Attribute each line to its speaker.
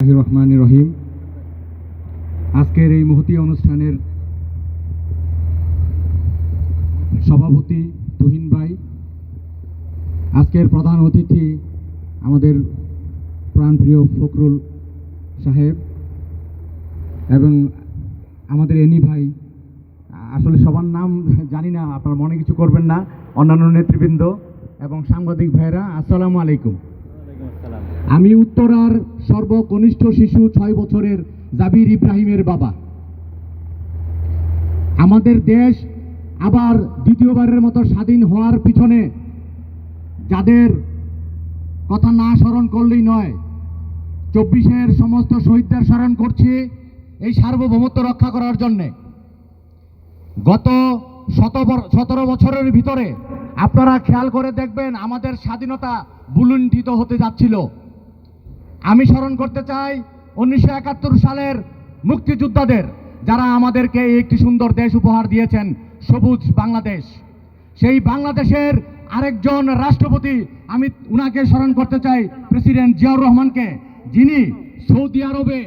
Speaker 1: রহমান রহিম। আজকের এই মহতী অনুষ্ঠানের সভাপতি তুহিন ভাই, আজকের প্রধান অতিথি আমাদের প্রাণপ্রিয় ফখরুল সাহেব এবং আমাদের এনি ভাই। আসলে সবার নাম জানি না, আপনারা মনে কিছু করবেন না। অন্যান্য নেতৃবৃন্দ এবং সাংবাদিক ভাইরা, আসসালামু আলাইকুম। আমি উত্তরার সর্বকনিষ্ঠ শিশু 6 বছরের জাবির ইব্রাহিমের বাবা। আমাদের দেশ আবার দ্বিতীয়বারের মতো স্বাধীন হওয়ার পিছনে যাদের কথা না স্মরণ করলেই নয়, 24-এর সমস্ত শহীদদের স্মরণ করছি এই সার্বভৌমত্ব রক্ষা করার জন্যে। গত 17 বছরের ভিতরে আপনারা খেয়াল করে দেখবেন আমাদের স্বাধীনতা বুলুণ্ঠিত হতে যাচ্ছিল। আমি স্মরণ করতে চাই 1971 সালের মুক্তিযোদ্ধাদের, যারা আমাদেরকে একটি সুন্দর দেশ উপহার দিয়েছেন, সবুজ বাংলাদেশ। সেই বাংলাদেশের আরেকজন রাষ্ট্রপতি, আমি উনাকে স্মরণ করতে চাই, প্রেসিডেন্ট জিয়াউর রহমানকে, যিনি সৌদি আরবে